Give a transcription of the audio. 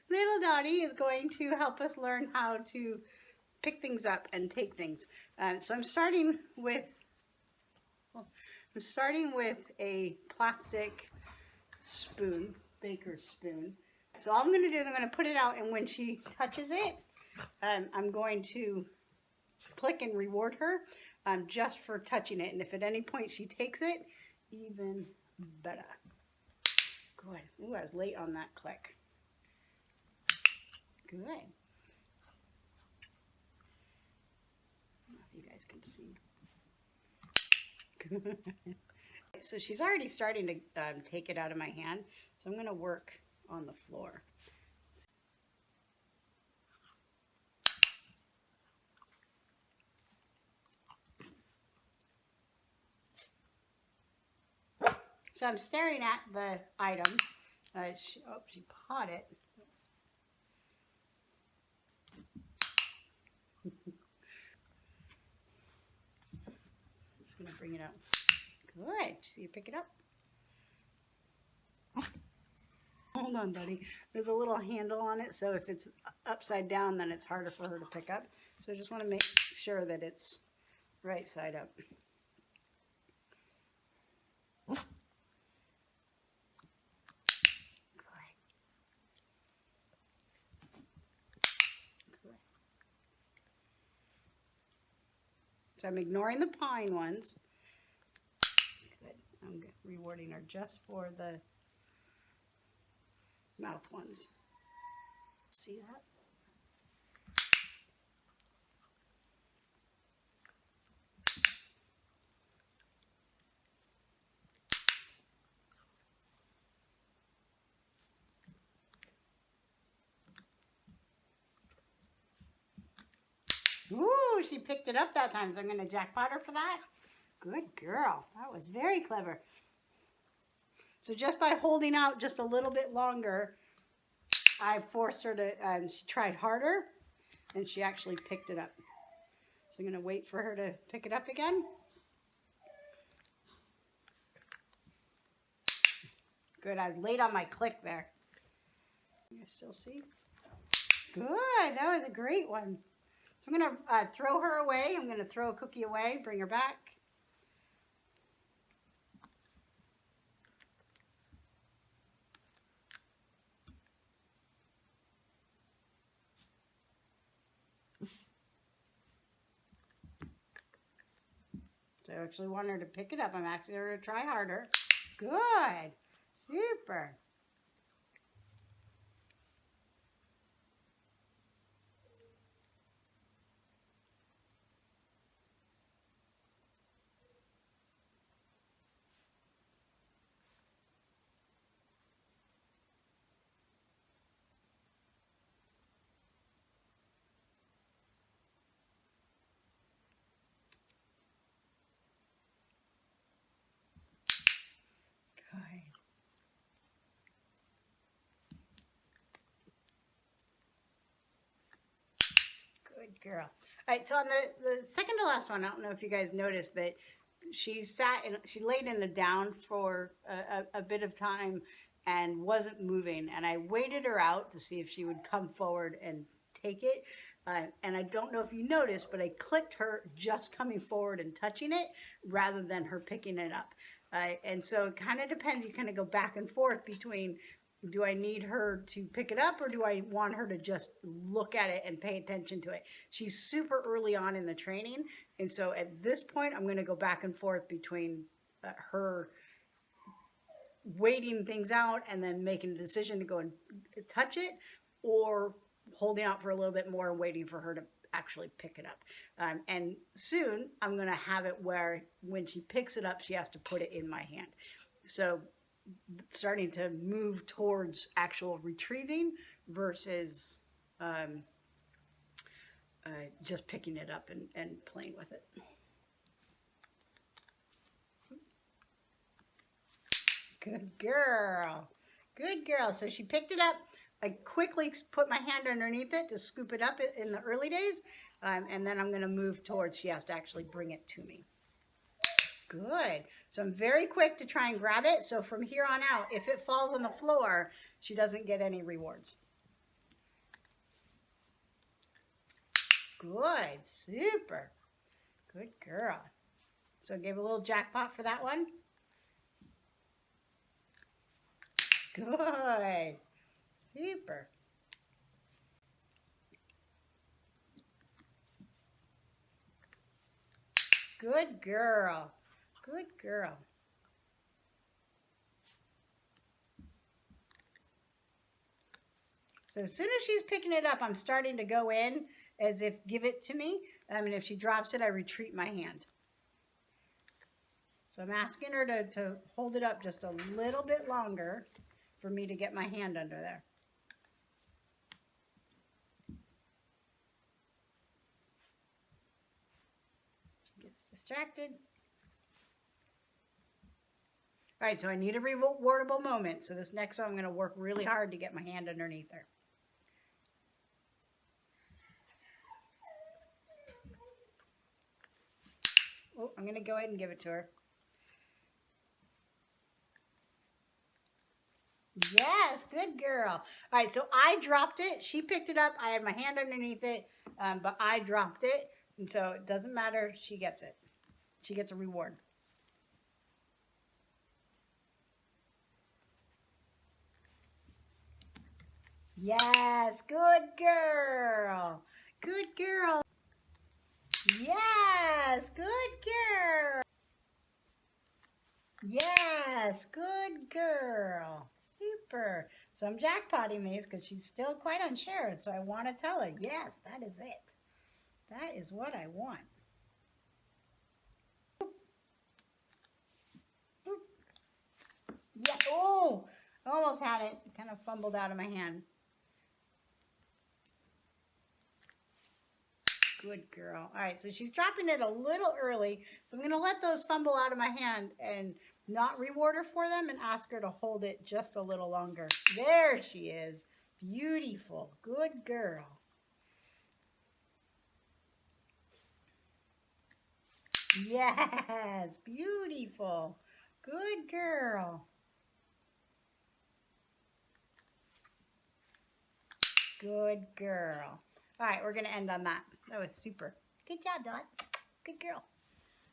Little Dottie is going to help us learn how to pick things up and take things. So I'm starting with a plastic spoon, baker's spoon. So all I'm going to do is I'm going to put it out, and when she touches it, I'm going to click and reward her just for touching it. And if at any point she takes it, even better. Good. Ooh, I was late on that click. Good. I don't know if you guys can see. Good. So she's already starting to take it out of my hand. So I'm going to work on the floor. So I'm staring at the item. She caught it. I'm just going to bring it up. Good. See you pick it up. Hold on, buddy. There's a little handle on it, so if it's upside down, then it's harder for her to pick up. So I just want to make sure that it's right side up. So I'm ignoring the pine ones. Good. I'm rewarding her just for the mouth ones. See that? Ooh, she picked it up that time, so I'm going to jackpot her for that. Good girl. That was very clever. So just by holding out just a little bit longer, I forced her to, she tried harder, and she actually picked it up. So I'm going to wait for her to pick it up again. Good. I was late on my click there. You still see? Good. That was a great one. So I'm going to throw her away. I'm going to throw a cookie away, bring her back. So I actually want her to pick it up. I'm asking her to try harder. Good. Super. Good girl. All right, so on the second to last one, I don't know if you guys noticed that she laid in the down for a bit of time and wasn't moving. And I waited her out to see if she would come forward and take it. And I don't know if you noticed, but I clicked her just coming forward and touching it rather than her picking it up. And so it kind of depends. You kind of go back and forth between, do I need her to pick it up, or do I want her to just look at it and pay attention to it? She's super early on in the training. And so at this point, I'm going to go back and forth between her waiting things out and then making a decision to go and touch it, or holding out for a little bit more and waiting for her to actually pick it up. And soon I'm going to have it where when she picks it up, she has to put it in my hand. So starting to move towards actual retrieving versus just picking it up and playing with it. Good girl. Good girl. So she picked it up. I quickly put my hand underneath it to scoop it up in the early days. And then I'm going to move towards, she has to actually bring it to me. Good. So I'm very quick to try and grab it. So from here on out, if it falls on the floor, she doesn't get any rewards. Good. Super. Good girl. So give a little jackpot for that one. Good. Super. Good girl. Good girl. So as soon as she's picking it up, I'm starting to go in as if give it to me. And if she drops it, I retreat my hand. So I'm asking her to hold it up just a little bit longer for me to get my hand under there. She gets distracted. All right, so I need a rewardable moment. So this next one, I'm going to work really hard to get my hand underneath her. Oh, I'm going to go ahead and give it to her. Yes, good girl. All right, so I dropped it. She picked it up. I had my hand underneath it, but I dropped it. And so it doesn't matter. She gets it. She gets a reward. Yes, good girl. Good girl. Yes, good girl. Yes, good girl. Super. So I'm jackpotting these because she's still quite unsure. So I want to tell her, yes, that is it. That is what I want. Yeah. Oh, I almost had it. Kind of fumbled out of my hand. Good girl. All right, so she's dropping it a little early. So I'm going to let those fumble out of my hand and not reward her for them and ask her to hold it just a little longer. There she is. Beautiful. Good girl. Yes, beautiful. Good girl. Good girl. All right, we're going to end on that. That was super. Good job, Dot. Good girl.